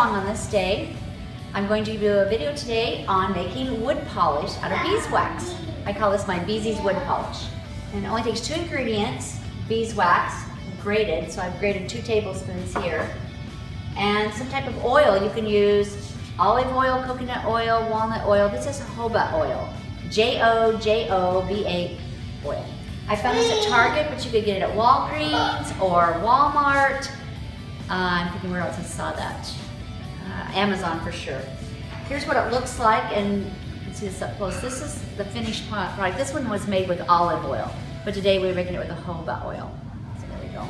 along on this day. I'm going to do a video today on making wood polish out of beeswax. I call this my Beezy's wood polish. And it only takes 2 ingredients, beeswax, grated, so I've grated 2 tablespoons here, and some type of oil. You can use olive oil, coconut oil, walnut oil. This is jojoba oil, Jojoba oil. I found this at Target, but you could get it at Walgreens or Walmart. I'm thinking where else I saw that. Amazon for sure. Here's what it looks like, and you can see this up close. This is the finished product. This one was made with olive oil, but today we're making it with a jojoba oil. So there we go.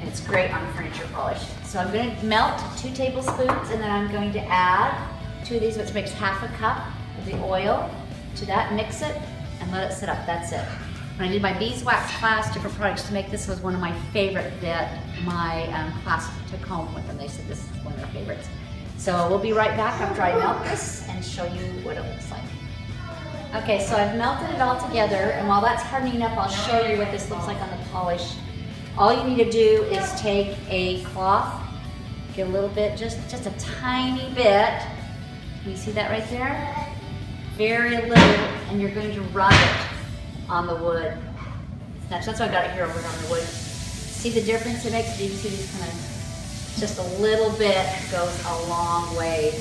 And it's great on furniture polish. So I'm going to melt 2 tablespoons, and then I'm going to add 2 of these, which makes half a cup of the oil to that. Mix it and let it sit up. That's it. When I did my beeswax class, different products to make, this was one of my favorite that my class took home with them. They said this is one of their favorites. So we'll be right back after I melt this and show you what it looks like. Okay, so I've melted it all together, and while that's hardening up, I'll show you what this looks like on the polish. All you need to do is take a cloth, get a little bit, just a tiny bit. Can you see that right there? Very little, and you're going to rub it on the wood. That's why I got it here over on the wood. See the difference it makes? You can see these kind of, just a little bit goes a long way.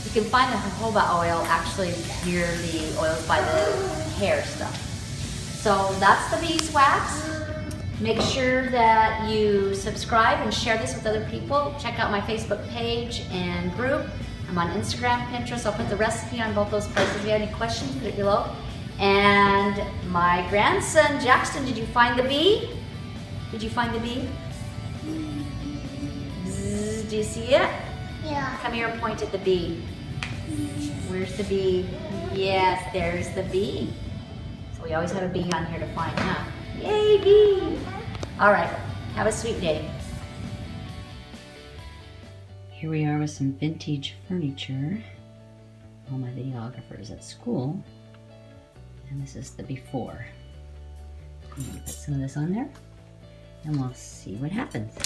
You can find the jojoba oil actually near the oils by the hair stuff. So that's the beeswax. Make sure that you subscribe and share this with other people. Check out my Facebook page and group. I'm on Instagram, Pinterest. I'll put the recipe on both those places. If you have any questions, put it below. And my grandson, Jackson, did you find the bee? Did you find the bee? Zzz, do you see it? Yeah. Come here and point at the bee. Where's the bee? Yes, there's the bee. So we always have a bee on here to find, huh? Yay, bee! All right, have a sweet day. Here we are with some vintage furniture. All my videographers at school. And this is the before. I'm going to put some of this on there, and we'll see what happens.